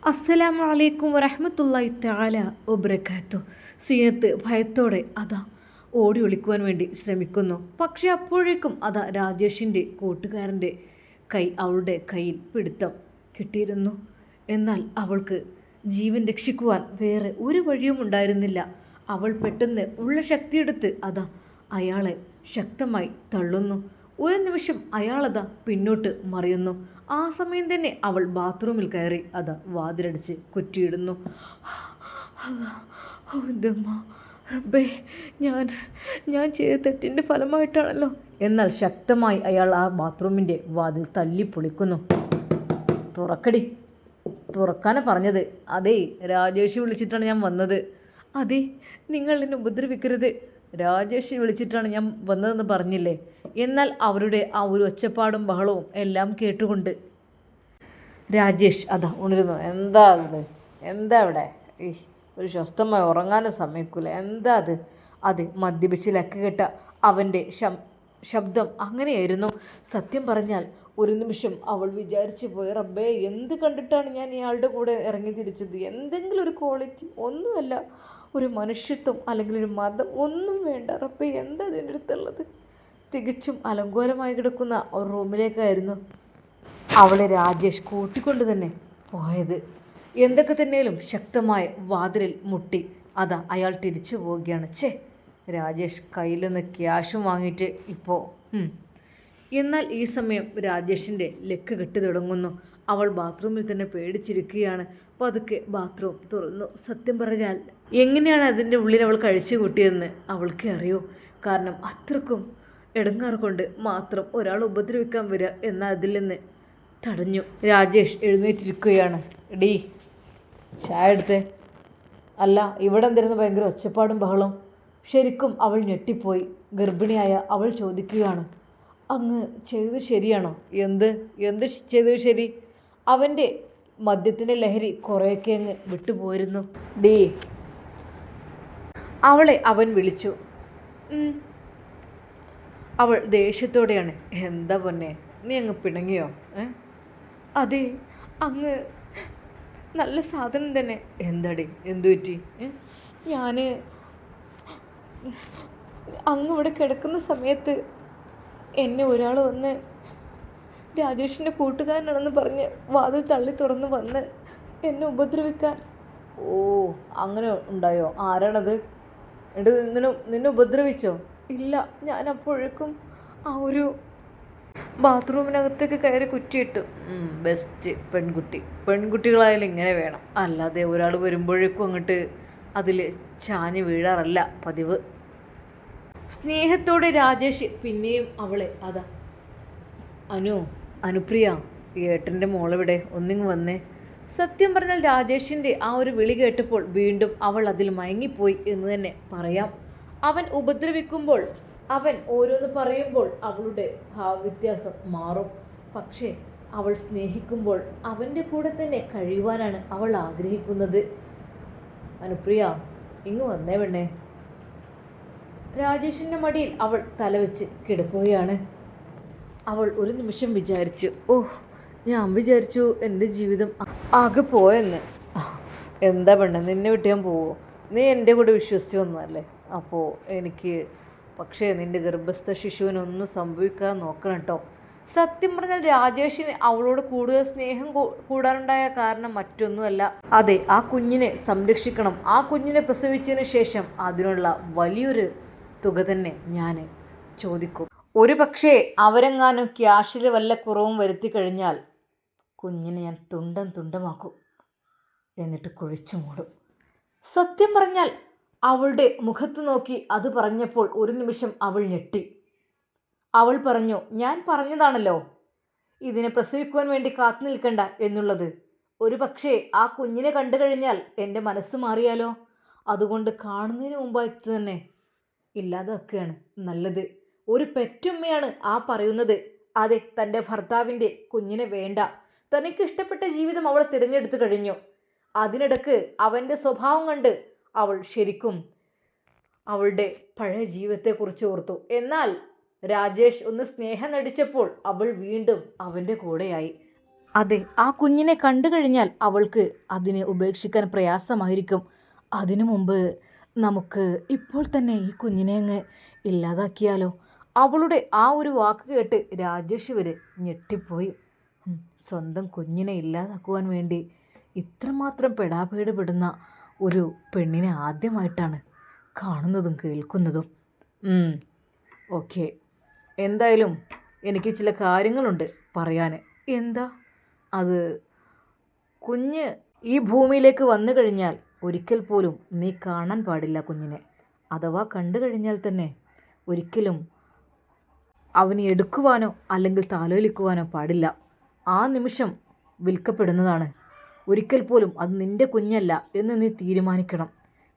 അസ്സലാമു അലൈക്കും വറഹ്മത്തുള്ളാഹി തആല വബറകാതുഹു. സീനത്ത് ഭയത്തോടെ അതാ ഓടി ഒളിക്കുവാൻ വേണ്ടി ശ്രമിക്കുന്നു. പക്ഷെ അപ്പോഴേക്കും അതാ രാജേഷിൻ്റെ കൂട്ടുകാരൻ്റെ കൈ അവളുടെ കയ്യിൽ പിടുത്തം കിട്ടിയിരുന്നു. എന്നാൽ അവൾക്ക് ജീവൻ രക്ഷിക്കുവാൻ വേറെ ഒരു വഴിയും ഉണ്ടായിരുന്നില്ല. അവൾ പെട്ടെന്ന് ഉള്ള ശക്തിയെടുത്ത് അതാ അയാളെ ശക്തമായി തള്ളുന്നു. ഒരു നിമിഷം അയാളതാ പിന്നോട്ട് മറിയുന്നു. ആ സമയം തന്നെ അവൾ ബാത്റൂമിൽ കയറി അതാ വാതിലടിച്ച് കുറ്റിയിടുന്നു. എൻ്റെ അമ്മ, റബ്ബേ, ഞാൻ ഞാൻ ചെയ്ത തെറ്റിൻ്റെ ഫലമായിട്ടാണല്ലോ. എന്നാൽ ശക്തമായി അയാൾ ആ ബാത്റൂമിൻ്റെ വാതിൽ തല്ലി പൊളിക്കുന്നു. തുറക്കടി, തുറക്കാനാണ് പറഞ്ഞത്. അതേ, രാജേഷ് വിളിച്ചിട്ടാണ് ഞാൻ വന്നത്. അതെ, നിങ്ങൾ എന്നെ ഉപദ്രവിക്കരുത്, രാജേഷ് വിളിച്ചിട്ടാണ് ഞാൻ വന്നതെന്ന് പറഞ്ഞില്ലേ. എന്നാൽ അവരുടെ ആ ഒരു ഒച്ചപ്പാടും ബഹളവും എല്ലാം കേട്ടുകൊണ്ട് രാജേഷ് അതാ ഉണരുന്നു. എന്താ അത്, എന്താ ഇവിടെ, ഒരു സ്വസ്ഥമായി ഉറങ്ങാനും സമ്മതിക്കൂല, എന്താ അത്? അത് മദ്യപിച്ച് ലക്ക് കെട്ട അവൻ്റെ ശബ്ദം അങ്ങനെയായിരുന്നു. സത്യം പറഞ്ഞാൽ ഒരു നിമിഷം അവൾ വിചാരിച്ചു പോയി, റബ്ബേ, എന്ത് കണ്ടിട്ടാണ് ഞാൻ ഇയാളുടെ കൂടെ ഇറങ്ങി തിരിച്ചത്? എന്തെങ്കിലും ഒരു ക്വാളിറ്റി, ഒന്നുമല്ല, ഒരു മനുഷ്യത്വം അല്ലെങ്കിൽ ഒരു മതം, ഒന്നും വേണ്ട റബ്ബേ, എന്താ ഇതിൻ്റെ അടുത്തുള്ളത്? തികച്ചും അലങ്കോലമായി കിടക്കുന്ന ഒരു റൂമിലേക്കായിരുന്നു അവളെ രാജേഷ് കൂട്ടിക്കൊണ്ട് തന്നെ പോയത്. എന്തൊക്കെ തന്നെയാലും ശക്തമായ വാതിലിൽ മുട്ടി അതാ അയാൾ തിരിച്ചു പോവുകയാണ്. രാജേഷ് കയ്യിൽ നിന്ന് ക്യാഷും വാങ്ങിയിട്ട് ഇപ്പോൾ എന്നാൽ ഈ സമയം രാജേഷിൻ്റെ ലക്ക് കെട്ടി തുടങ്ങുന്നു. അവൾ ബാത്റൂമിൽ തന്നെ പേടിച്ചിരിക്കുകയാണ്. പതുക്കെ ബാത്റൂം തുറന്നു. സത്യം പറഞ്ഞാൽ എങ്ങനെയാണ് അതിൻ്റെ ഉള്ളിൽ അവൾ കഴിച്ചു കൂട്ടിയതെന്ന് അവൾക്ക് അറിയൂ. കാരണം അത്രക്കും ഇടങ്ങാറ് കൊണ്ട് മാത്രം ഒരാൾ ഉപദ്രവിക്കാൻ വരിക എന്ന അതിൽ നിന്ന് തടഞ്ഞു. രാജേഷ് എഴുന്നേറ്റിരിക്കുകയാണ്. ഡീ, ചായ എടുത്തേ. അല്ല, ഇവിടെ എന്തിരുന്നു ഭയങ്കര ഒച്ചപ്പാടും ബഹളം? ശരിക്കും അവൾ ഞെട്ടിപ്പോയി. ഗർഭിണിയായ അവൾ ചോദിക്കുകയാണ്, അങ്ങ് ചെയ്തത് ശരിയാണോ? എന്ത് എന്ത് ചെയ്തത് ശരി? അവൻ്റെ മദ്യത്തിൻ്റെ ലഹരി കുറേയൊക്കെ അങ്ങ് വിട്ടുപോയിരുന്നു. ഡീ, അവളെ അവൻ വിളിച്ചു. അവൾ ദേഷ്യത്തോടെയാണ്. എന്താ പൊന്നെ, നീ അങ്ങ് പിണങ്ങിയോ? അതെ, അങ്ങ് നല്ല സാധനം തന്നെ. എന്താടി, എന്തു പറ്റി? ഞാൻ അങ്ങ് ഇവിടെ കിടക്കുന്ന സമയത്ത് എന്നെ ഒരാൾ വന്ന് രാജേഷിൻ്റെ കൂട്ടുകാരനാണെന്ന് പറഞ്ഞ് വാതിൽ തള്ളി തുറന്ന് വന്ന് എന്നെ ഉപദ്രവിക്കാൻ. ഓ, അങ്ങനെ ഉണ്ടായോ? ആരാണത്? നിന്നെ ഉപദ്രവിച്ചോ? ഇല്ല, ഞാൻ അപ്പോഴേക്കും ആ ഒരു ബാത്റൂമിനകത്തേക്ക് കയറി കുറ്റിയിട്ടു. ബെസ്റ്റ് പെൺകുട്ടി. പെൺകുട്ടികളായാലും ഇങ്ങനെ വേണം, അല്ലാതെ ഒരാൾ വരുമ്പോഴേക്കും അങ്ങോട്ട് അതിൽ ചാഞ്ഞ് വീഴാറല്ല പതിവ്. സ്നേഹത്തോടെ രാജേഷ് പിന്നെയും അവളെ അതാ, അനുപ്രിയ, ഏട്ടൻ്റെ മോളെവിടെ, ഒന്നിങ്ങ് വന്നേ. സത്യം പറഞ്ഞാൽ രാജേഷിൻ്റെ ആ ഒരു വിളി കേട്ടപ്പോൾ വീണ്ടും അവൾ അതിൽ മയങ്ങിപ്പോയി എന്ന് തന്നെ പറയാം. അവൻ ഉപദ്രവിക്കുമ്പോൾ, അവൻ ഓരോന്ന് പറയുമ്പോൾ അവളുടെ ഭാവവ്യത്യാസം മാറും. പക്ഷേ അവൾ സ്നേഹിക്കുമ്പോൾ അവൻ്റെ കൂടെ തന്നെ കഴിയുവാനാണ് അവൾ ആഗ്രഹിക്കുന്നത്. അനുപ്രിയ, ഇങ്ങ് വന്നേ പെണ്ണേ. രാജേഷിൻ്റെ മടിയിൽ അവൾ തലവെച്ച് കിടക്കുകയാണ്. അവൾ ഒരു നിമിഷം വിചാരിച്ചു, ഞാൻ വിചാരിച്ചു എൻ്റെ ജീവിതം ആകെ പോയെന്ന്. എന്താ പെണ്ണേ, നിന്നെ വിട്ട് ഞാൻ പോവോ? നീ എൻ്റെ കൂടെ വിശ്വസിച്ച് വന്നതല്ലേ. അപ്പോൾ എനിക്ക്, പക്ഷേ നിൻ്റെ ഗർഭസ്ഥ ശിശുവിനൊന്നും സംഭവിക്കാതെ നോക്കണം കേട്ടോ. സത്യം പറഞ്ഞാൽ രാജേഷിന് അവളോട് കൂടുതൽ സ്നേഹം കൂടാനുണ്ടായ കാരണം മറ്റൊന്നുമല്ല. അതെ, ആ കുഞ്ഞിനെ സംരക്ഷിക്കണം. ആ കുഞ്ഞിനെ പ്രസവിച്ചതിന് ശേഷം അതിനുള്ള വലിയൊരു തുക തന്നെ ഞാൻ ചോദിക്കും. ഒരു പക്ഷേ അവരെങ്ങാനും ക്യാഷിൽ വല്ല കുറവും വരുത്തി കഴിഞ്ഞാൽ കുഞ്ഞിനെ ഞാൻ തുണ്ടം തുണ്ടമാക്കും, എന്നിട്ട് കുഴിച്ചു മൂടും. സത്യം പറഞ്ഞാൽ അവളുടെ മുഖത്ത് നോക്കി അത് പറഞ്ഞപ്പോൾ ഒരു നിമിഷം അവൾ ഞെട്ടി. അവൾ പറഞ്ഞു, ഞാൻ പറഞ്ഞതാണല്ലോ ഇതിനെ പ്രസവിക്കുവാൻ വേണ്ടി കാത്തു നിൽക്കണ്ട എന്നുള്ളത്. ഒരു പക്ഷേ ആ കുഞ്ഞിനെ കണ്ടു കഴിഞ്ഞാൽ എൻ്റെ മനസ്സ് മാറിയാലോ? അതുകൊണ്ട് കാണുന്നതിന് മുമ്പായിട്ട് തന്നെ ഇല്ലാതാക്കുകയാണ് നല്ലത്. ഒരു പെറ്റുമ്മയാണ് ആ പറയുന്നത്. അതെ, തൻ്റെ ഭർത്താവിൻ്റെ കുഞ്ഞിനെ വേണ്ട, തനിക്ക് ഇഷ്ടപ്പെട്ട ജീവിതം അവൾ തിരഞ്ഞെടുത്തു കഴിഞ്ഞു. അതിനിടക്ക് അവൻ്റെ സ്വഭാവം കണ്ട് അവൾ ശരിക്കും അവളുടെ പഴയ ജീവിതത്തെക്കുറിച്ച് ഓർത്തു. എന്നാൽ രാജേഷ് ഒന്ന് സ്നേഹം നടിച്ചപ്പോൾ അവൾ വീണ്ടും അവൻ്റെ കൂടെയായി. അതെ, ആ കുഞ്ഞിനെ കണ്ടു കഴിഞ്ഞാൽ അവൾക്ക് അതിനെ ഉപേക്ഷിക്കാൻ പ്രയാസമായിരിക്കും. അതിനു മുമ്പ് നമുക്ക് ഇപ്പോൾ തന്നെ ഈ കുഞ്ഞിനെ അങ്ങ് ഇല്ലാതാക്കിയാലോ? അവളുടെ ആ ഒരു വാക്ക് കേട്ട് രാജേഷ് വരെ ഞെട്ടിപ്പോയി. സ്വന്തം കുഞ്ഞിനെ ഇല്ലാതാക്കുവാൻ വേണ്ടി ഇത്രമാത്രം പെടാപേട് പെടുന്ന ഒരു പെണ്ണിനെ ആദ്യമായിട്ടാണ് കാണുന്നതും കേൾക്കുന്നതും. ഓക്കെ, എന്തായാലും എനിക്ക് ചില കാര്യങ്ങളുണ്ട് പറയാൻ. എന്താ അത്? കുഞ്ഞ് ഈ ഭൂമിയിലേക്ക് വന്നു കഴിഞ്ഞാൽ ഒരിക്കൽ പോലും നീ കാണാൻ പാടില്ല കുഞ്ഞിനെ. അഥവാ കണ്ടു കഴിഞ്ഞാൽ തന്നെ ഒരിക്കലും അവനെ എടുക്കുവാനോ അല്ലെങ്കിൽ താലോലിക്കുവാനോ പാടില്ല. ആ നിമിഷം വിൽക്കപ്പെടുന്നതാണ്. ഒരിക്കൽ പോലും അത് നിൻ്റെ കുഞ്ഞല്ല എന്ന് നീ തീരുമാനിക്കണം.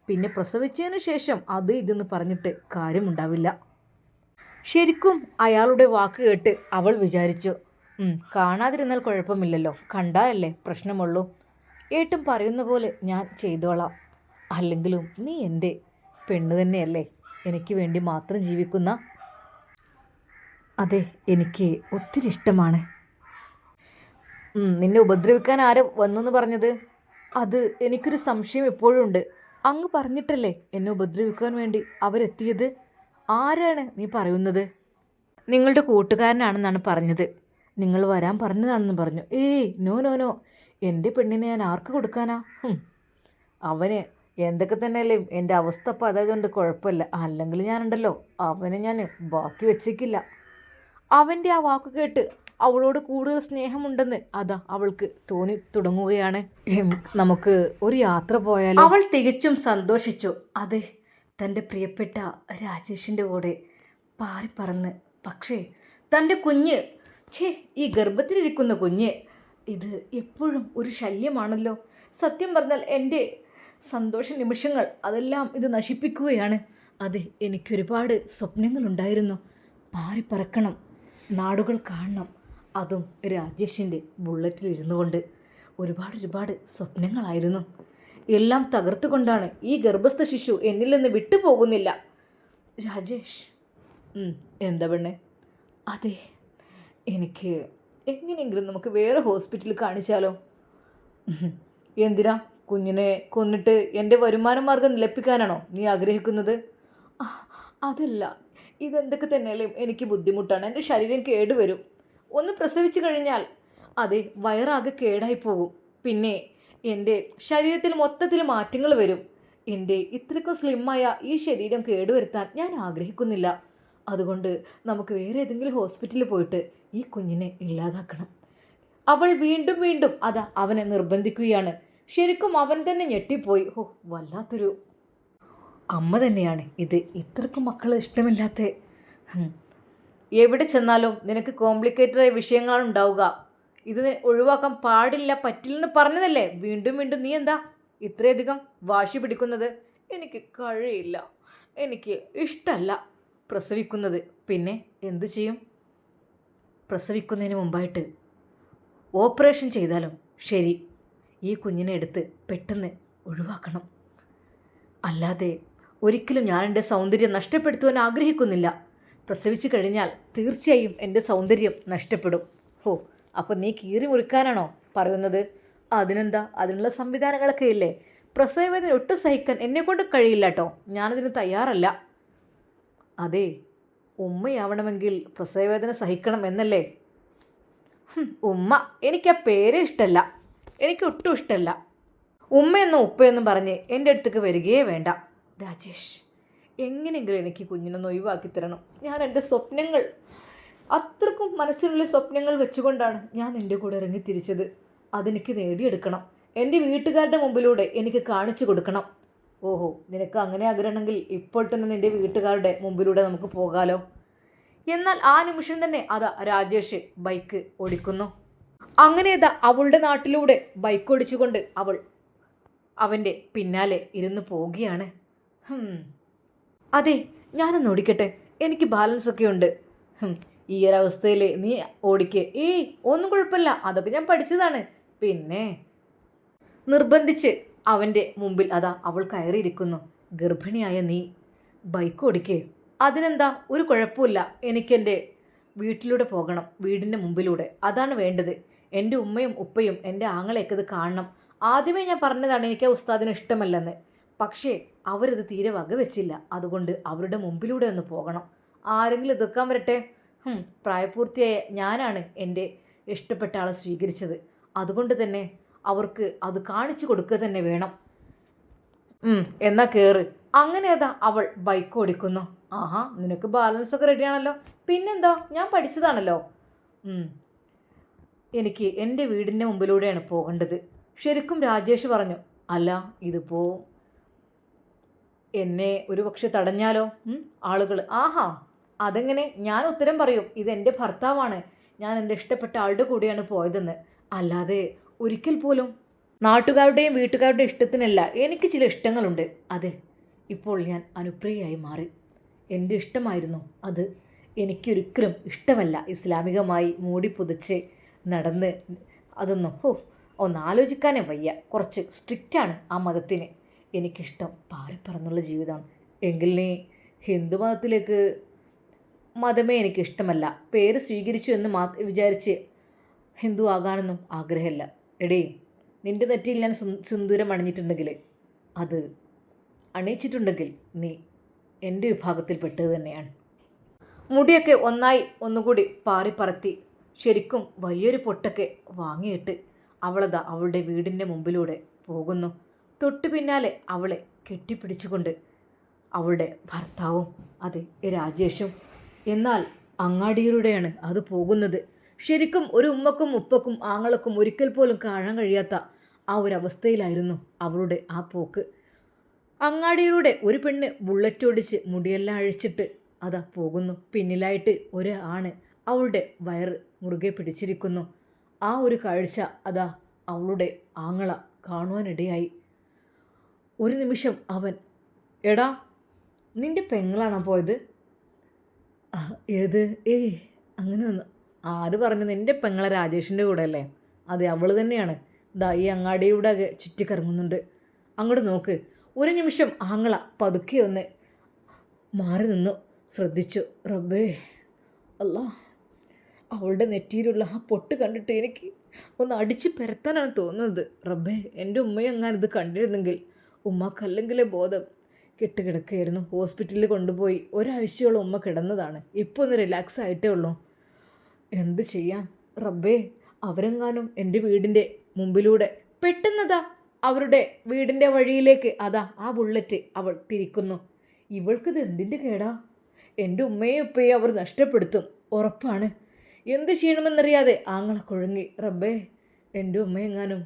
പിന്നെ പ്രസവിച്ചതിന് ശേഷം അത് ഇതെന്ന് പറഞ്ഞിട്ട് കാര്യമുണ്ടാവില്ല. ശരിക്കും അയാളുടെ വാക്ക് കേട്ട് അവൾ വിചാരിച്ചു, കാണാതിരുന്നാൽ കുഴപ്പമില്ലല്ലോ, കണ്ടാലല്ലേ പ്രശ്നമുള്ളൂ. ഏട്ടും പറയുന്ന പോലെ ഞാൻ ചെയ്തോളാം. അല്ലെങ്കിലും നീ എൻ്റെ പെണ്ണ് തന്നെയല്ലേ, എനിക്ക് വേണ്ടി മാത്രം ജീവിക്കുന്ന. അതെ, എനിക്ക് ഒത്തിരി ഇഷ്ടമാണ്. നിന്നെ ഉപദ്രവിക്കാൻ ആര് വന്നെന്ന് പറഞ്ഞത്? അത് എനിക്കൊരു സംശയം എപ്പോഴും ഉണ്ട്. അങ്ങ് പറഞ്ഞിട്ടല്ലേ എന്നെ ഉപദ്രവിക്കാൻ വേണ്ടി അവരെത്തിയത്? ആരാണ് നീ പറയുന്നത്? നിങ്ങളുടെ കൂട്ടുകാരനാണെന്നാണ് പറഞ്ഞത്. നിങ്ങൾ വരാൻ പറഞ്ഞതാണെന്ന് പറഞ്ഞു. ഏയ്, നോ നോ നോ, എൻ്റെ പെണ്ണിനെ ഞാൻ ആർക്ക് കൊടുക്കാനാ? അവന് എന്തൊക്കെ തന്നെയല്ലേ എൻ്റെ അവസ്ഥ അപ്പോൾ അതായതുകൊണ്ട് കുഴപ്പമില്ല. അല്ലെങ്കിൽ ഞാനുണ്ടല്ലോ അവനെ ഞാൻ ബാക്കി വെച്ചേക്കില്ല. അവൻ്റെ ആ വാക്ക് കേട്ട് അവളോട് കൂടുതൽ സ്നേഹമുണ്ടെന്ന് അതാ അവൾക്ക് തോന്നി തുടങ്ങുകയാണ്. നമുക്ക് ഒരു യാത്ര പോയാലോ? അവൾ തികച്ചും സന്തോഷിച്ചു. അതെ, തൻ്റെ പ്രിയപ്പെട്ട രാജേഷിൻ്റെ കൂടെ പാറിപ്പറന്ന്. പക്ഷേ തൻ്റെ കുഞ്ഞ്, ഈ ഗർഭത്തിലിരിക്കുന്ന കുഞ്ഞ്, ഇത് എപ്പോഴും ഒരു ശല്യമാണല്ലോ. സത്യം പറഞ്ഞാൽ എൻ്റെ സന്തോഷ നിമിഷങ്ങൾ അതെല്ലാം ഇത് നശിപ്പിക്കുകയാണ്. അതെ, എനിക്കൊരുപാട് സ്വപ്നങ്ങളുണ്ടായിരുന്നു. പാറിപ്പറക്കണം, നാടുകൾ കാണണം, അതും രാജേഷിൻ്റെ ബുള്ളറ്റിലിരുന്നു കൊണ്ട്. ഒരുപാട് സ്വപ്നങ്ങളായിരുന്നു. എല്ലാം തകർത്തുകൊണ്ടാണ് ഈ ഗർഭസ്ഥ ശിശു എന്നിൽ നിന്ന് വിട്ടുപോകുന്നില്ല. രാജേഷ്, എന്താ പെണ്ണെ? അതെ, എനിക്ക് എങ്ങനെയെങ്കിലും നമുക്ക് വേറെ ഹോസ്പിറ്റലിൽ കാണിച്ചാലോ? എന്തിനാ? കുഞ്ഞിനെ കൊന്നിട്ട് എൻ്റെ വരുമാന മാർഗം നിലപ്പിക്കാനാണോ നീ ആഗ്രഹിക്കുന്നത്? അതല്ല, ഇതെന്തൊക്കെ തന്നെയാലും എനിക്ക് ബുദ്ധിമുട്ടാണ്. എൻ്റെ ശരീരം കേടുവരും. ഒന്ന് പ്രസവിച്ചു കഴിഞ്ഞാൽ അതെ, വയറാകെ കേടായി പോകും. പിന്നെ എൻ്റെ ശരീരത്തിൽ മൊത്തത്തിൽ മാറ്റങ്ങൾ വരും. എൻ്റെ ഇത്രയ്ക്കും സ്ലിമ്മായ ഈ ശരീരം കേടുവരുത്താൻ ഞാൻ ആഗ്രഹിക്കുന്നില്ല. അതുകൊണ്ട് നമുക്ക് വേറെ ഏതെങ്കിലും ഹോസ്പിറ്റലിൽ പോയിട്ട് ഈ കുഞ്ഞിനെ ഇല്ലാതാക്കണം. അവൾ വീണ്ടും വീണ്ടും അതാ അവനെ നിർബന്ധിക്കുകയാണ്. ശരിക്കും അവൻ തന്നെ ഞെട്ടിപ്പോയി. വല്ലാത്തൊരു അമ്മ തന്നെയാണ് ഇത്. ഇത്രക്കും മക്കൾ ഇഷ്ടമില്ലാത്ത. എവിടെ ചെന്നാലും നിനക്ക് കോംപ്ലിക്കേറ്റഡായ വിഷയങ്ങളാണ് ഉണ്ടാവുക. ഇത് ഒഴിവാക്കാൻ പാടില്ല, പറ്റില്ലെന്ന് പറഞ്ഞതല്ലേ. വീണ്ടും വീണ്ടും നീ എന്താ ഇത്രയധികം വാശി പിടിക്കുന്നത്? എനിക്ക് കഴിയില്ല, എനിക്ക് ഇഷ്ടമല്ല പ്രസവിക്കുന്നത്. പിന്നെ എന്തു ചെയ്യും? പ്രസവിക്കുന്നതിന് മുമ്പായിട്ട് ഓപ്പറേഷൻ ചെയ്താലും ശരി, ഈ കുഞ്ഞിനെ എടുത്ത് പെട്ടെന്ന് ഒഴിവാക്കണം. അല്ലാതെ ഒരിക്കലും ഞാൻ എൻ്റെ സൗന്ദര്യം നഷ്ടപ്പെടുത്തുവാൻ ആഗ്രഹിക്കുന്നില്ല. പ്രസവിച്ചു കഴിഞ്ഞാൽ തീർച്ചയായും എൻ്റെ സൗന്ദര്യം നഷ്ടപ്പെടും. അപ്പോൾ നീ കീറി മുറിക്കാനാണോ പറയുന്നത്? അതിനെന്താ, അതിനുള്ള സംവിധാനങ്ങളൊക്കെ ഇല്ലേ? പ്രസവവേദന ഒട്ടും സഹിക്കാൻ എന്നെക്കൊണ്ട് കഴിയില്ല കേട്ടോ, ഞാനതിന് തയ്യാറല്ല. അതെ, ഉമ്മയാവണമെങ്കിൽ പ്രസവവേദന സഹിക്കണം എന്നല്ലേ? ഉമ്മ, എനിക്ക് ആ പേര് ഇഷ്ടമല്ല, എനിക്ക് ഒട്ടും ഇഷ്ടമല്ല. ഉമ്മയെന്നും ഉപ്പയെന്നും പറഞ്ഞ് എൻ്റെ അടുത്തേക്ക് വരികയേ വേണ്ട. രാജേഷ്, എങ്ങനെയെങ്കിലും എനിക്ക് കുഞ്ഞിനൊന്ന് ഒഴിവാക്കി തരണം. ഞാൻ എൻ്റെ സ്വപ്നങ്ങൾ, അത്രക്കും മനസ്സിലുള്ള സ്വപ്നങ്ങൾ വെച്ചുകൊണ്ടാണ് ഞാൻ എൻ്റെ കൂടെ ഇറങ്ങി തിരിച്ചത്. അതെനിക്ക് നേടിയെടുക്കണം. എൻ്റെ വീട്ടുകാരുടെ മുമ്പിലൂടെ എനിക്ക് കാണിച്ചു കൊടുക്കണം. നിനക്ക് അങ്ങനെ ആഗ്രഹമെങ്കിൽ ഇപ്പോൾ തന്നെ നിൻ്റെ വീട്ടുകാരുടെ മുമ്പിലൂടെ നമുക്ക് പോകാലോ. എന്നാൽ ആ നിമിഷം തന്നെ അതാ രാജേഷ് ബൈക്ക് ഓടിക്കുന്നു. അങ്ങനെ അവളുടെ നാട്ടിലൂടെ ബൈക്ക് ഓടിച്ചുകൊണ്ട് അവൾ അവൻ്റെ പിന്നാലെ ഇരുന്ന് പോവുകയാണ്. അതെ, ഞാനൊന്ന് ഓടിക്കട്ടെ, എനിക്ക് ബാലൻസ് ഒക്കെ ഉണ്ട്. ഈ ഒരവസ്ഥയിൽ നീ ഓടിക്ക്. ഒന്നും കുഴപ്പമില്ല, അതൊക്കെ ഞാൻ പഠിച്ചതാണ്. പിന്നെ നിർബന്ധിച്ച് അവൻ്റെ മുമ്പിൽ അതാ അവൾ കയറിയിരിക്കുന്നു. ഗർഭിണിയായ നീ ബൈക്ക് ഓടിക്ക്. അതിനെന്താ, ഒരു കുഴപ്പമില്ല. എനിക്കെൻ്റെ വീട്ടിലൂടെ പോകണം, വീടിൻ്റെ മുമ്പിലൂടെ. അതാണ് വേണ്ടത്. എൻ്റെ ഉമ്മയും ഉപ്പയും എൻ്റെ ആങ്ങളെയൊക്കെ ഇത് കാണണം. ആദ്യമേ ഞാൻ പറഞ്ഞതാണ് എനിക്ക് ആ ഉസ്താദിന് ഇഷ്ടമല്ലെന്ന്. പക്ഷേ അവരത് തീരെ വകവെച്ചില്ല. അതുകൊണ്ട് അവരുടെ മുമ്പിലൂടെ ഒന്ന് പോകണം. ആരെങ്കിലും എതിർക്കാൻ വരട്ടെ. പ്രായപൂർത്തിയായ ഞാനാണ് എൻ്റെ ഇഷ്ടപ്പെട്ട ആളെ സ്വീകരിച്ചത്. അതുകൊണ്ട് തന്നെ അവർക്ക് അത് കാണിച്ചു കൊടുക്കുക തന്നെ വേണം. എന്നാ കയറ്. അങ്ങനെ അതാ അവൾ ബൈക്ക് ഓടിക്കുന്നു. ആഹാ, നിനക്ക് ബാലൻസ് ഒക്കെ റെഡിയാണല്ലോ. പിന്നെന്താ, ഞാൻ പഠിച്ചതാണല്ലോ. എനിക്ക് എൻ്റെ വീടിൻ്റെ മുമ്പിലൂടെയാണ് പോകേണ്ടത്. ശരിക്കും രാജേഷ് പറഞ്ഞു. അല്ല, ഇതിപ്പോൾ എന്നെ ഒരു പക്ഷെ തടഞ്ഞാലോ ആളുകൾ? ആഹാ, അതെങ്ങനെ? ഞാൻ ഉത്തരം പറയും, ഇതെൻ്റെ ഭർത്താവാണ്, ഞാൻ എൻ്റെ ഇഷ്ടപ്പെട്ട ആളുടെ കൂടെയാണ് പോയതെന്ന്. അല്ലാതെ ഒരിക്കൽ പോലും നാട്ടുകാരുടെയും വീട്ടുകാരുടെയും ഇഷ്ടത്തിനല്ല. എനിക്ക് ചില ഇഷ്ടങ്ങളുണ്ട്. അതെ, ഇപ്പോൾ ഞാൻ അനുപ്രിയയായി മാറി. എൻ്റെ ഇഷ്ടമായിരുന്നു അത്. എനിക്കൊരിക്കലും ഇഷ്ടമല്ല ഇസ്ലാമികമായി മൂടി പുതച്ച് നടന്ന്. അതൊന്നും ഒന്ന് ആലോചിക്കാനേ വയ്യ. കുറച്ച് സ്ട്രിക്റ്റാണ് ആ മതത്തിന്. എനിക്കിഷ്ടം പാറിപ്പറന്നുള്ള ജീവിതമാണ്. എങ്കിൽ നീ ഹിന്ദു മതത്തിലേക്ക് മതമേ എനിക്കിഷ്ടമല്ല. പേര് സ്വീകരിച്ചു എന്ന് വിചാരിച്ച് ഹിന്ദു ആകാനൊന്നും ആഗ്രഹമില്ല. എടേ, നിൻ്റെ നെറ്റിയിൽ ഞാൻ സിന്ദൂരം അണിഞ്ഞിട്ടുണ്ടെങ്കിൽ, അത് അണിയിച്ചിട്ടുണ്ടെങ്കിൽ നീ എൻ്റെ വിഭാഗത്തിൽപ്പെട്ടത് തന്നെയാണ്. മുടിയൊക്കെ ഒന്നുകൂടി പാറിപ്പറത്തി ശരിക്കും വലിയൊരു പൊട്ടൊക്കെ വാങ്ങിയിട്ട് അവളതാ അവളുടെ വീടിൻ്റെ മുമ്പിലൂടെ പോകുന്നു. തൊട്ടു പിന്നാലെ അവളെ കെട്ടിപ്പിടിച്ചുകൊണ്ട് അവളുടെ ഭർത്താവും, അതെ രാജേഷും. എന്നാൽ അങ്ങാടിയിലൂടെയാണ് അത് പോകുന്നത്. ശരിക്കും ഒരു ഉമ്മക്കും ഉപ്പക്കും ആങ്ങളക്കും ഒരിക്കൽ പോലും കാണാൻ കഴിയാത്ത ആ ഒരു അവസ്ഥയിലായിരുന്നു അവളുടെ ആ പോക്ക്. അങ്ങാടിയിലൂടെ ഒരു പെണ്ണ് ബുള്ളറ്റ് ഓടിച്ച് മുടിയെല്ലാം അഴിച്ചിട്ട് അതാ പോകുന്നു. പിന്നിലായിട്ട് ഒരു ആണ് അവളുടെ വയറ് മുറുകെ പിടിച്ചിരിക്കുന്നു. ആ ഒരു കാഴ്ച അതാ അവളുടെ ആങ്ങള കാണുവാനിടയായി. ഒരു നിമിഷം അവൻ, എടാ, നിൻ്റെ പെങ്ങളാണോ പോയത്? ഏത്? അങ്ങനെ ഒന്ന് ആര് പറഞ്ഞു? നിൻ്റെ പെങ്ങളെ രാജേഷിൻ്റെ കൂടെ അല്ലേ? അതെ, അവൾ തന്നെയാണ്. ദാ ഈ അങ്ങാടിയുടെ ചുറ്റിക്കറങ്ങുന്നുണ്ട്. അങ്ങോട്ട് നോക്ക്. ഒരു നിമിഷം ആങ്ങള പതുക്കെ ഒന്ന് മാറി നിന്നു ശ്രദ്ധിച്ചു. റബ്ബേ അല്ലാ, അവളുടെ നെറ്റിയിലുള്ള ആ പൊട്ട് കണ്ടിട്ട് എനിക്ക് ഒന്ന് അടിച്ച് പരത്താനാണ് തോന്നുന്നത്. റബ്ബേ, എൻ്റെ ഉമ്മയെങ്ങാനും ഇത് കണ്ടിരുന്നെങ്കിൽ. ഉമ്മക്കല്ലെങ്കിലേ ബോധം കെട്ടുകിടക്കുകയായിരുന്നു. ഹോസ്പിറ്റലിൽ കൊണ്ടുപോയി ഒരാഴ്ചയോളം ഉമ്മ കിടന്നതാണ്. ഇപ്പോൾ ഒന്ന് റിലാക്സ് ആയിട്ടേ ഉള്ളൂ. എന്ത് ചെയ്യാം റബ്ബേ, അവരെങ്ങാനും എൻ്റെ വീടിൻ്റെ മുമ്പിലൂടെ പെട്ടെന്നതാ അവരുടെ വീടിൻ്റെ വഴിയിലേക്ക് അതാ ആ ബുള്ളറ്റ് അവൾ തിരിക്കുന്നു. ഇവൾക്കിത് എന്തിൻ്റെ കേടാ? എൻ്റെ ഉമ്മയും ഉപ്പയും അവർ നഷ്ടപ്പെടുത്തും, ഉറപ്പാണ്. എന്ത് ചെയ്യണമെന്നറിയാതെ ആങ്ങളെ കുഴങ്ങി. റബ്ബേ, എൻ്റെ ഉമ്മയെങ്ങാനും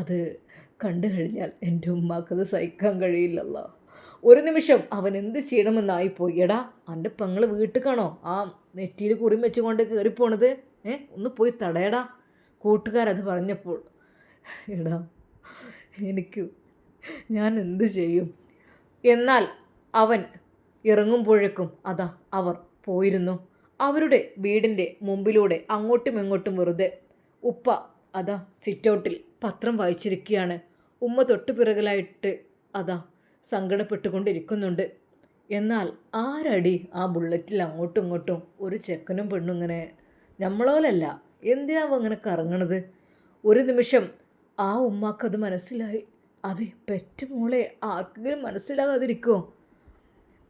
അത് കണ്ടു കഴിഞ്ഞാൽ എൻ്റെ ഉമ്മാക്കത് സഹിക്കാൻ കഴിയില്ലല്ലോ. ഒരു നിമിഷം അവൻ എന്ത് ചെയ്യണമെന്നായിപ്പോയി. എടാ, എൻ്റെ പെങ്ങൾ വീട്ടിൽ കാണോ ആ നെറ്റിയിൽ കുറിയും വെച്ചുകൊണ്ട് കയറിപ്പോണത്? ഒന്ന് പോയി തടയടാ. കൂട്ടുകാരത് പറഞ്ഞപ്പോൾ, എടാ ഞാൻ എന്ത് ചെയ്യും? എന്നാൽ അവൻ ഇറങ്ങുമ്പോഴേക്കും അതാ അവർ പോയിരുന്നു. അവരുടെ വീടിൻ്റെ മുമ്പിലൂടെ അങ്ങോട്ടും ഇങ്ങോട്ടും വെറുതെ ഉപ്പ അതാ സിറ്റൗട്ടിൽ പത്രം വായിച്ചിരിക്കുകയാണ്. ഉമ്മ തൊട്ടുപിറകിലായിട്ട് അതാ സങ്കടപ്പെട്ടുകൊണ്ടിരിക്കുന്നുണ്ട്. എന്നാൽ ആരടി ആ ബുള്ളറ്റിൽ അങ്ങോട്ടും ഇങ്ങോട്ടും ഒരു ചെക്കനും പെണ്ണും ഇങ്ങനെ നമ്മളോലല്ല. എന്തിനാവും അങ്ങനെ കറങ്ങണത്? ഒരു നിമിഷം ആ ഉമ്മാക്കത് മനസ്സിലായി. അതെ, പെറ്റ മോളെ ആർക്കെങ്കിലും മനസ്സിലാകാതിരിക്കുമോ?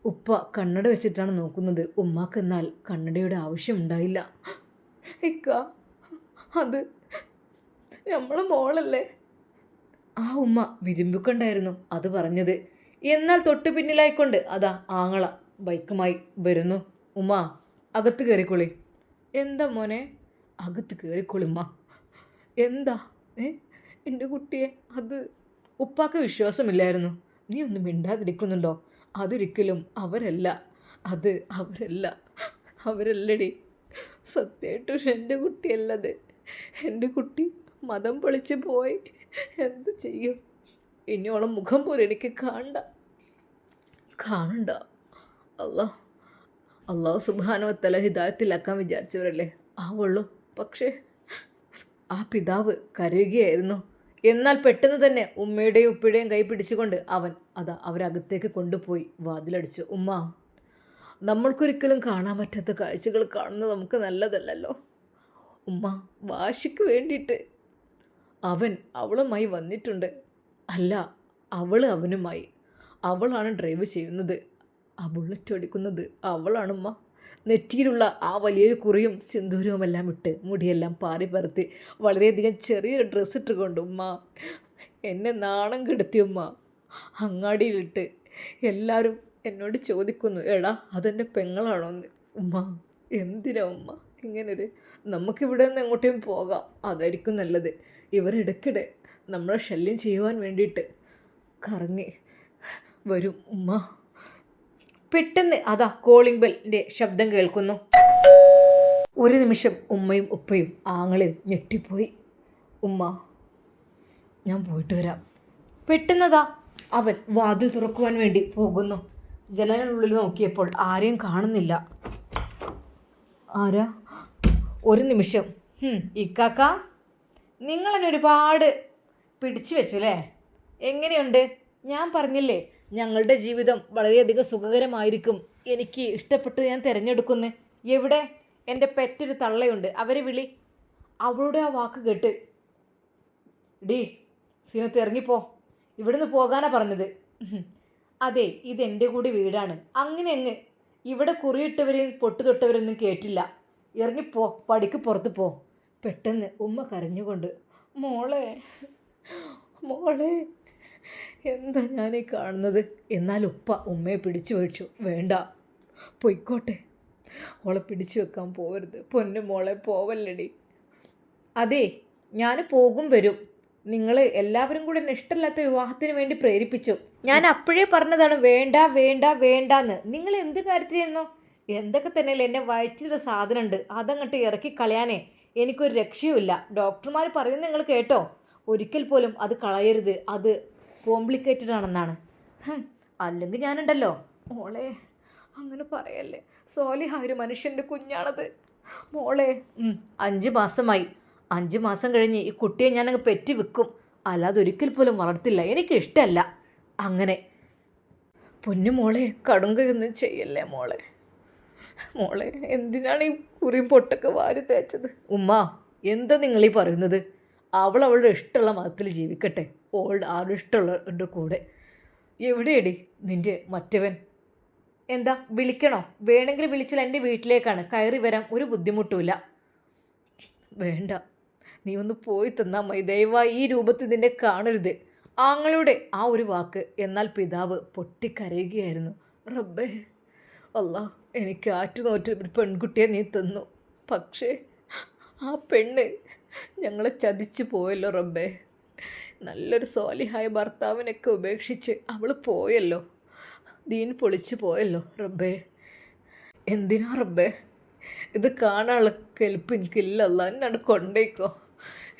ഉപ്പ കണ്ണട വെച്ചിട്ടാണ് നോക്കുന്നത്. ഉമ്മാക്കെന്നാൽ കണ്ണടയുടെ ആവശ്യമുണ്ടായില്ല. ഇക്ക, അത് നമ്മളെ മോളല്ലേ? ആ ഉമ്മ വിരുമ്പിക്കൊണ്ടായിരുന്നു അത് പറഞ്ഞത്. എന്നാൽ തൊട്ടു പിന്നിലായിക്കൊണ്ട് അതാ ആങ്ങള ബൈക്കുമായി വരുന്നു. ഉമ്മ, അകത്ത് കയറിക്കൊളി. എന്താ മോനെ? അകത്ത് കയറിക്കൊളിമ്മ. എന്താ? എൻ്റെ കുട്ടിയെ അത് ഉപ്പാക്ക് വിശ്വാസമില്ലായിരുന്നു. നീ ഒന്നും മിണ്ടാതിരിക്കുന്നുണ്ടോ? അതൊരിക്കലും അവരല്ല, അത് അവരല്ലടി. സത്യമായിട്ടും എൻ്റെ കുട്ടിയല്ലത്. എൻ്റെ കുട്ടി മതം പൊളിച്ച് പോയി. എന്ത് ചെയ്യും? ഇനിയോളം മുഖം പോലെ എനിക്ക് കാണണ്ട. അള്ളാഹു സുബ്ഹാനഹു വ തആല ഹിദായത്തിലാക്കാൻ വിചാരിച്ചവരല്ലേ ആവുള്ളൂ. പക്ഷേ ആ പിതാവ് കരയുകയായിരുന്നു. എന്നാൽ പെട്ടെന്ന് തന്നെ ഉമ്മയുടെയും ഉപ്പയുടെയും കൈ പിടിച്ചുകൊണ്ട് അവൻ അവരകത്തേക്ക് കൊണ്ടുപോയി വാതിലടിച്ചു. ഉമ്മ, നമ്മൾക്കൊരിക്കലും കാണാൻ പറ്റാത്ത കാഴ്ചകൾ കാണുന്നത് നമുക്ക് നല്ലതല്ലല്ലോ. ഉമ്മ വാശിക്ക് വേണ്ടിയിട്ട് അവൻ അവളുമായി വന്നിട്ടുണ്ട്. അല്ല, അവൾ അവനുമായി. അവളാണ് ഡ്രൈവ് ചെയ്യുന്നത്. ആ ബുള്ളറ്റ് ഓടിക്കുന്നത് അവളാണുമ്മ. നെറ്റിയിലുള്ള ആ വലിയൊരു കുറിയും സിന്ദൂരവുമെല്ലാം ഇട്ട് മുടിയെല്ലാം പാറി പറത്തി വളരെയധികം ചെറിയൊരു ഡ്രസ്സ് ഇട്ടുകൊണ്ട് ഉമ്മ എന്നെ നാണം കെടുത്തി ഉമ്മ. അങ്ങാടിയിലിട്ട് എല്ലാവരും എന്നോട് ചോദിക്കുന്നു, എടാ അതെൻ്റെ പെങ്ങളാണോ എന്ന്. ഉമ്മ എന്തിനാ ഉമ്മ ഇങ്ങനൊരു, നമുക്കിവിടെ നിന്ന് എങ്ങോട്ടേലും പോകാം, അതായിരിക്കും നല്ലത്. ഇവരിടയ്ക്കിടെ നമ്മളെ ശല്യം ചെയ്യുവാൻ വേണ്ടിയിട്ട് കറങ്ങി വരും ഉമ്മ. പെട്ടെന്ന് അതാ കോളിംഗ് ബെല്ലിൻ്റെ ശബ്ദം കേൾക്കുന്നു. ഒരു നിമിഷം ഉമ്മയും ഉപ്പയും ആങ്ങളെയും ഞെട്ടിപ്പോയി. ഉമ്മ ഞാൻ പോയിട്ട് വരാം. പെട്ടെന്നതാ അവൻ വാതിൽ തുറക്കുവാൻ വേണ്ടി പോകുന്നു. ജനലിനുള്ളിൽ നോക്കിയപ്പോൾ ആരെയും കാണുന്നില്ല. ആരാ? ഒരു നിമിഷം. ഇക്കാക്ക, നിങ്ങളെന്നെ ഒരുപാട് പിടിച്ചു വെച്ചല്ലേ? എങ്ങനെയുണ്ട്? ഞാൻ പറഞ്ഞില്ലേ ഞങ്ങളുടെ ജീവിതം വളരെയധികം സുഖകരമായിരിക്കും, എനിക്ക് ഇഷ്ടപ്പെട്ട് ഞാൻ തിരഞ്ഞെടുക്കുന്നു. എവിടെ എൻ്റെ പെറ്റൊരു തള്ളയുണ്ട്, അവരെ വിളി. അവളുടെ ആ വാക്ക് കേട്ട്, ഡീ സീനത്ത് ഇറങ്ങിപ്പോ, ഇവിടുന്ന് പോകാനാ പറഞ്ഞത്. അതെ, ഇതെൻ്റെ കൂടി വീടാണ്. അങ്ങനെ അങ്ങ് ഇവിടെ കുറിയിട്ടവരെയും പൊട്ടുതൊട്ടവരൊന്നും കേട്ടില്ല. ഇറങ്ങിപ്പോ, പടിക്ക് പുറത്ത് പോ. പെട്ടെന്ന് ഉമ്മ കരഞ്ഞുകൊണ്ട്, മോളെ മോളെ എന്താ ഞാനീ കാണുന്നത്? എന്നാൽ ഉപ്പ ഉമ്മയെ പിടിച്ചു വച്ചു. വേണ്ട, പൊയ്ക്കോട്ടെ, ഓളെ പിടിച്ചു വെക്കാൻ പോവരുത്. പൊന്നു മോളെ പോവല്ലടി. അതെ, ഞാൻ പോകും വരും. നിങ്ങൾ എല്ലാവരും കൂടെ എന്നെ ഇഷ്ടമില്ലാത്ത വിവാഹത്തിന് വേണ്ടി പ്രേരിപ്പിച്ചു. ഞാൻ അപ്പോഴേ പറഞ്ഞതാണ് വേണ്ട വേണ്ട വേണ്ടാന്ന്. നിങ്ങൾ എന്ത് കാര്യത്തിലായിരുന്നു? എന്തൊക്കെ തന്നെയല്ലേ എൻ്റെ വയറ്റിലൊരു സാധനമുണ്ട്, അതങ്ങോട്ട് ഇറക്കി കളയാനേ എനിക്കൊരു രക്ഷയുമില്ല. ഡോക്ടർമാർ പറയുന്നത് നിങ്ങൾ കേട്ടോ? ഒരിക്കൽ പോലും അത് കളയരുത്, അത് കോംപ്ലിക്കേറ്റഡ് ആണെന്നാണ്. അല്ലെങ്കിൽ ഞാനുണ്ടല്ലോ. മോളെ അങ്ങനെ പറയല്ലേ, സോലിഹ ഒരു മനുഷ്യൻ്റെ കുഞ്ഞാണത്. മോളെ 5 മാസമായി. 5 മാസം കഴിഞ്ഞ് ഈ കുട്ടിയെ ഞാനങ്ങ് പെറ്റി വെക്കും, അല്ലാതെ ഒരിക്കൽ പോലും വളർത്തില്ല. എനിക്ക് ഇഷ്ടമല്ല അങ്ങനെ. പൊന്നു മോളെ, കടുങ്കയൊന്നും ചെയ്യല്ലേ മോളെ. മോളെ എന്തിനാണ് ഈ കുറിയും പൊട്ടൊക്കെ വാരി തേച്ചത്? ഉമ്മ എന്താ നിങ്ങളീ പറയുന്നത്? അവൾ അവളുടെ ഇഷ്ടമുള്ള മതത്തിൽ ജീവിക്കട്ടെ, ആരുടെ ഇഷ്ടമുള്ളവരുടെ കൂടെ. എവിടെയടി നിൻ്റെ മറ്റവൻ? എന്താ വിളിക്കണോ? വേണമെങ്കിൽ വിളിച്ചാൽ എൻ്റെ വീട്ടിലേക്കാണ്, കയറി വരാം, ഒരു ബുദ്ധിമുട്ടുമില്ല. വേണ്ട, നീ ഒന്ന് പോയി തന്നാൽ മതി, ദയവായി ഈ രൂപത്തിൽ നിന്നെ കാണരുത്. ആങ്ങളുടെ ആ ഒരു വാക്ക്. എന്നാൽ പിതാവ് പൊട്ടിക്കരയുകയായിരുന്നു. റബ്ബേ അല്ലാ, എനിക്ക് ആറ്റുനോറ്റ് ഒരു പെൺകുട്ടിയെ നീ തന്നു, പക്ഷേ ആ പെണ്ണ് ഞങ്ങളെ ചതിച്ചു പോയല്ലോ റബ്ബേ. നല്ലൊരു സ്വാലിഹായ ഭർത്താവിനൊക്കെ ഉപേക്ഷിച്ച് അവൾ പോയല്ലോ, ദീൻ പൊളിച്ചു പോയല്ലോ റബ്ബേ. എന്തിനാ റബ്ബേ ഇത് കാണാനുള്ള കെൽപ്പ് എനിക്കില്ലല്ല. എന്നങ്ങോട്ട് കൊണ്ടേക്കോ,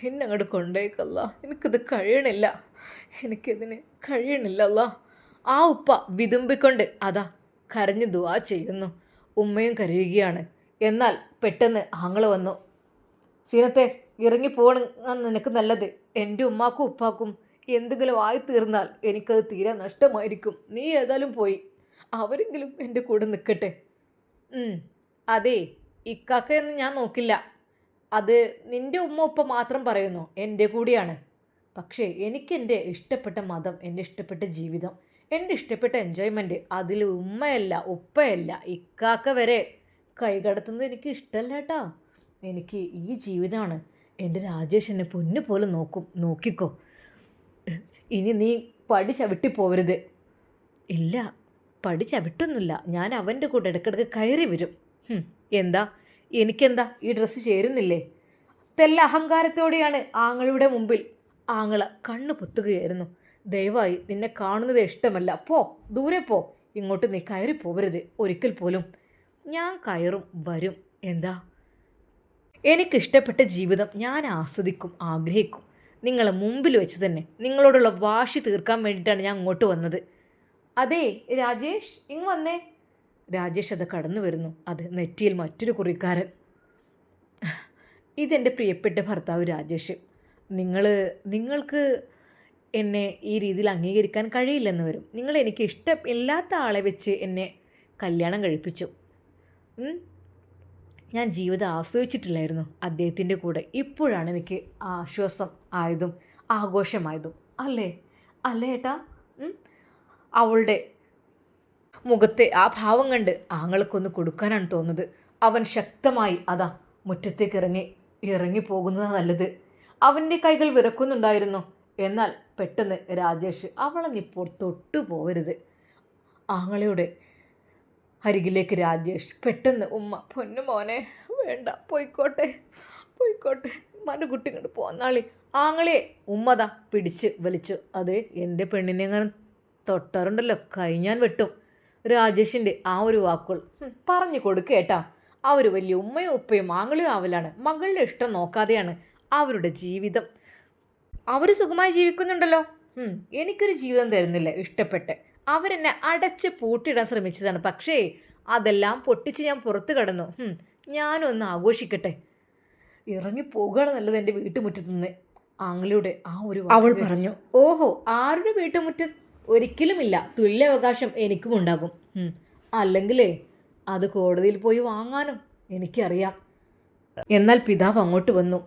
എന്നങ്ങോട്ട് കൊണ്ടേക്കല്ല. എനിക്കിത് കഴിയണില്ല, എനിക്കിതിന് കഴിയണില്ലല്ല. ആ ഉപ്പ വിതുമ്പിക്കൊണ്ട് അതാ കരഞ്ഞു ദുആ ചെയ്യുന്നു. ഉമ്മയും കരയുകയാണ്. എന്നാൽ പെട്ടെന്ന് ആങ്ങള വന്നു. സീനത്തെ ഇറങ്ങിപ്പോകണം നിനക്ക് നല്ലത്. എൻ്റെ ഉമ്മാക്കും ഉപ്പാക്കും എന്തെങ്കിലും ആയി തീർന്നാൽ എനിക്കത് തീരെ നഷ്ടമായിരിക്കും. നീ ഏതായാലും പോയി, അവരെങ്കിലും എൻ്റെ കൂടെ നിൽക്കട്ടെ. അതെ, ഇക്കാക്കയൊന്നും ഞാൻ നോക്കില്ല. അത് നിൻ്റെ ഉമ്മ ഉപ്പ മാത്രം പറയുന്നു, എൻ്റെ കൂടിയാണ്. പക്ഷേ എനിക്ക് എൻ്റെ ഇഷ്ടപ്പെട്ട മതം, എൻ്റെ ഇഷ്ടപ്പെട്ട ജീവിതം, എൻ്റെ ഇഷ്ടപ്പെട്ട എൻജോയ്മെൻറ്റ്, അതിൽ ഉമ്മയല്ല ഉപ്പയല്ല ഇക്കാക്ക വരെ കൈകടത്തുന്നത് എനിക്ക് ഇഷ്ടമല്ല കേട്ടോ. എനിക്ക് ഈ ജീവിതമാണ്. എൻ്റെ രാജേഷ് എന്നെ പൊന്നു പോലെ നോക്കും, നോക്കിക്കോ. ഇനി നീ പടി ചവിട്ടി പോവരുത്. ഇല്ല, പടി ചവിട്ടൊന്നുമില്ല, ഞാൻ അവൻ്റെ കൂടെ ഇടയ്ക്കിടയ്ക്ക് കയറി വരും. എന്താ, എനിക്കെന്താ ഈ ഡ്രസ്സ് ചേരുന്നില്ലേ? തെല്ല അഹങ്കാരത്തോടെയാണ് ആങ്ങളുടെ മുമ്പിൽ ആങ്ങള കണ്ണു പൊത്തുകയായിരുന്നു. ദയവായി നിന്നെ കാണുന്നത് ഇഷ്ടമല്ല, പോ, ദൂരെ പോ, ഇങ്ങോട്ട് നീ കയറി പോവരുത് ഒരിക്കൽ പോലും. ഞാൻ കയറും വരും. എന്താ, എനിക്കിഷ്ടപ്പെട്ട ജീവിതം ഞാൻ ആസ്വദിക്കും, ആഗ്രഹിക്കും. നിങ്ങളെ മുമ്പിൽ വെച്ച് തന്നെ നിങ്ങളോടുള്ള വാശി തീർക്കാൻ വേണ്ടിയിട്ടാണ് ഞാൻ അങ്ങോട്ട് വന്നത്. അതെ രാജേഷ്, ഇങ്ങ് വന്നേ. രാജേഷ് അത് കടന്നു വരുന്നു. അത് നെറ്റിയിൽ മറ്റൊരു കുറിക്കാരൻ. ഇതെൻ്റെ പ്രിയപ്പെട്ട ഭർത്താവ് രാജേഷ്. നിങ്ങൾക്ക് എന്നെ ഈ രീതിയിൽ അംഗീകരിക്കാൻ കഴിയില്ലെന്ന് വരും. നിങ്ങൾ എനിക്ക് ഇഷ്ടമില്ലാത്ത ആളെ വെച്ച് എന്നെ കല്യാണം കഴിപ്പിച്ചു. ഞാൻ ജീവിതം ആസ്വദിച്ചിട്ടില്ലായിരുന്നു അദ്ദേഹത്തിൻ്റെ കൂടെ. ഇപ്പോഴാണ് എനിക്ക് ആശ്വാസം ആയതും ആഘോഷമായതും. അല്ലേ അല്ലേ ഏട്ടാ? അവളുടെ മുഖത്തെ ആ ഭാവം കണ്ട് ആങ്ങൾക്കൊന്ന് കൊടുക്കാനാണ് തോന്നുന്നത്. അവൻ ശക്തമായി അതാ മുറ്റത്തേക്ക് ഇറങ്ങിപ്പോകുന്നതാണ് നല്ലത്. അവൻ്റെ കൈകൾ വിറക്കുന്നുണ്ടായിരുന്നു. എന്നാൽ പെട്ടെന്ന് രാജേഷ് അവളെ ഇപ്പോൾ തൊട്ടു പോവരുത്. ആങ്ങളയുടെ അരികിലേക്ക് രാജേഷ് പെട്ടെന്ന് ഉമ്മ പൊന്നു മോനെ വേണ്ട പോയിക്കോട്ടെ പോയിക്കോട്ടെ ഉമ്മാൻ്റെ കുട്ടി കണ്ട് പോന്നാളി. ആങ്ങളെ ഉമ്മതാ പിടിച്ച് വലിച്ചു. അത് എൻ്റെ പെണ്ണിനെ അങ്ങനെ തൊട്ടാറുണ്ടല്ലോ കഴിഞ്ഞാൻ വെട്ടും. രാജേഷിൻ്റെ ആ ഒരു വാക്കുകൾ പറഞ്ഞു കൊടുക്കേട്ടാ. അവർ വലിയ ഉമ്മയും ഉപ്പയും ആങ്ങളെയും ആവലാണ്. മകളുടെ ഇഷ്ടം നോക്കാതെയാണ് അവരുടെ ജീവിതം. അവർ സുഖമായി ജീവിക്കുന്നുണ്ടല്ലോ. എനിക്കൊരു ജീവിതം തരുന്നില്ല ഇഷ്ടപ്പെട്ട്. അവരെന്നെ അടച്ച് പൂട്ടിയിടാൻ ശ്രമിച്ചതാണ്. പക്ഷേ അതെല്ലാം പൊട്ടിച്ച് ഞാൻ പുറത്ത് കടന്നു. ഞാനൊന്ന് ആഘോഷിക്കട്ടെ. ഇറങ്ങിപ്പോകുകയാണ് നല്ലത് എൻ്റെ വീട്ടുമുറ്റത്തു നിന്ന്. ആങ്ങളുടെ ആ ഒരു അവൾ പറഞ്ഞു. ഓഹോ, ആരുടെ വീട്ടുമുറ്റം? ഒരിക്കലുമില്ല. തുല്യാവകാശം എനിക്കും ഉണ്ടാകും. അല്ലെങ്കിലേ അത് കോടതിയിൽ പോയി വാങ്ങാനും എനിക്കറിയാം. എന്നാൽ പിതാവ് അങ്ങോട്ട് വന്നു.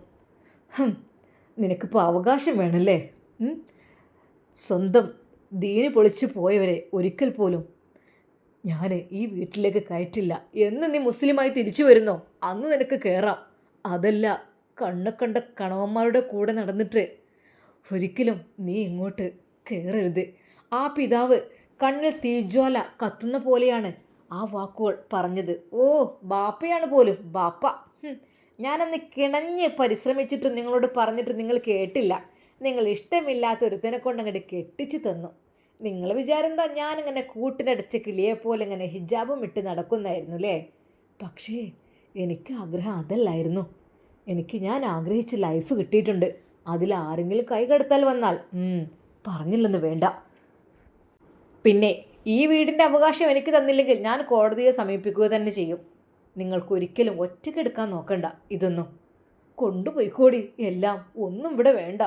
നിനക്കിപ്പോൾ അവകാശം വേണമല്ലേ? സ്വന്തം ദീന് പൊളിച്ചു പോയവരെ ഒരിക്കൽ പോലും ഞാൻ ഈ വീട്ടിലേക്ക് കയറ്റില്ല. എന്ന് നീ മുസ്ലിമായി തിരിച്ചു വരുന്നോ അന്ന് നിനക്ക് കയറാം. അതല്ല കണ്ട കണവന്മാരുടെ കൂടെ നടന്നിട്ട് ഒരിക്കലും നീ ഇങ്ങോട്ട് കയറരുത്. ആ പിതാവ് കണ്ണിൽ തീജ്വാല കത്തുന്ന പോലെയാണ് ആ വാക്കുകൾ പറഞ്ഞത്. ഓ ബാപ്പയാണ് പോലും ബാപ്പ. ഞാനന്ന് കിണഞ്ഞ് പരിശ്രമിച്ചിട്ട് നിങ്ങളോട് പറഞ്ഞിട്ട് നിങ്ങൾ കേട്ടില്ല. നിങ്ങൾ ഇഷ്ടമില്ലാത്ത ഒരുത്തനെ കൊണ്ട് അങ്ങോട്ട് കെട്ടിച്ചു തന്നു. നിങ്ങൾ വിചാരം എന്താ ഞാനിങ്ങനെ കൂട്ടിനടച്ച കിളിയെ പോലെ ഇങ്ങനെ ഹിജാബും ഇട്ട് നടക്കുന്നതായിരുന്നു അല്ലേ? പക്ഷേ എനിക്ക് ആഗ്രഹം അതല്ലായിരുന്നു. ഞാൻ ആഗ്രഹിച്ച ലൈഫ് കിട്ടിയിട്ടുണ്ട്. അതിൽ ആരെങ്കിലും കൈ കടത്താൽ വന്നാൽ പറഞ്ഞില്ലെന്ന് വേണ്ട. പിന്നെ ഈ വീടിൻ്റെ അവകാശം എനിക്ക് തന്നില്ലെങ്കിൽ ഞാൻ കോടതിയെ സമീപിക്കുക തന്നെ ചെയ്യും. നിങ്ങൾക്കൊരിക്കലും ഒറ്റയ്ക്കെടുക്കാൻ നോക്കണ്ട. ഇതൊന്നും കൊണ്ടുപോയിക്കോടി. എല്ലാം ഒന്നും ഇവിടെ വേണ്ട.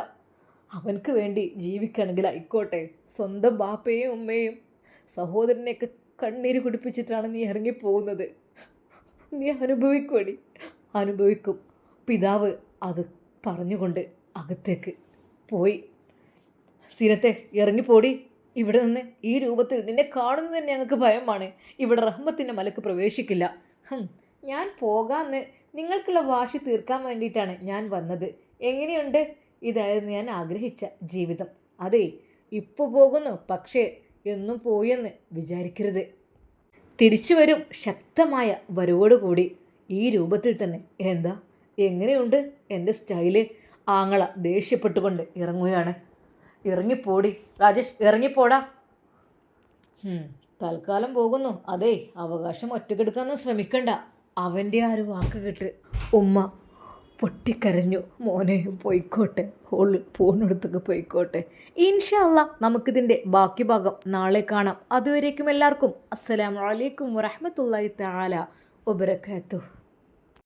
അവനക്ക് വേണ്ടി ജീവിക്കണമെങ്കിൽ ആയിക്കോട്ടെ. സ്വന്തം ബാപ്പയും ഉമ്മയും സഹോദരനെയൊക്കെ കണ്ണീര് കുടിപ്പിച്ചിട്ടാണ് നീ ഇറങ്ങിപ്പോകുന്നത്. നീ അനുഭവിക്കുമടി, അനുഭവിക്കും. പിതാവ് അത് പറഞ്ഞുകൊണ്ട് അകത്തേക്ക് പോയി. സീനത്തെ ഇറങ്ങിപ്പോടി ഇവിടെ നിന്ന്. ഈ രൂപത്തിൽ നിന്നെ കാണുന്നത് തന്നെ ഞങ്ങൾക്ക് ഭയമാണ്. ഇവിടെ റഹ്മത്തിൻ്റെ മലക്ക് പ്രവേശിക്കില്ല. ഞാൻ പോകാമെന്ന് നിങ്ങൾക്കുള്ള വാശി തീർക്കാൻ വേണ്ടിയിട്ടാണ് ഞാൻ വന്നത്. എങ്ങനെയുണ്ട്? ഇതായിരുന്നു ഞാൻ ആഗ്രഹിച്ച ജീവിതം. അതെ, ഇപ്പോൾ പോകുന്നു, പക്ഷേ എന്നും പോയെന്ന് വിചാരിക്കരുത്. തിരിച്ചു വരും ശക്തമായ വരവോടുകൂടി ഈ രൂപത്തിൽ തന്നെ. എന്താ എങ്ങനെയുണ്ട് എൻ്റെ സ്റ്റൈല്? ആങ്ങള ദേഷ്യപ്പെട്ടുകൊണ്ട് ഇറങ്ങുകയാണ്. ഇറങ്ങിപ്പോടി രാജേഷ്, ഇറങ്ങിപ്പോടാ. തൽക്കാലം പോകുന്നു. അതെ, അവകാശം ഒറ്റക്കെടുക്കാനൊന്നും ശ്രമിക്കണ്ട. അവൻ്റെ ആ ഒരു വാക്ക് കേട്ട് ഉമ്മ പൊട്ടിക്കരഞ്ഞു. മോനെ പോയിക്കോട്ടെ, ഫോണെടുത്തൊക്കെ പോയിക്കോട്ടെ. ഇൻഷാ അല്ലാ നമുക്കിതിൻ്റെ ബാക്കി ഭാഗം നാളെ കാണാം. അതുവരേക്കും എല്ലാവർക്കും അസ്സലാമു അലൈക്കും വറഹ്മത്തുള്ളാഹി തആല വബറകാതുഹു.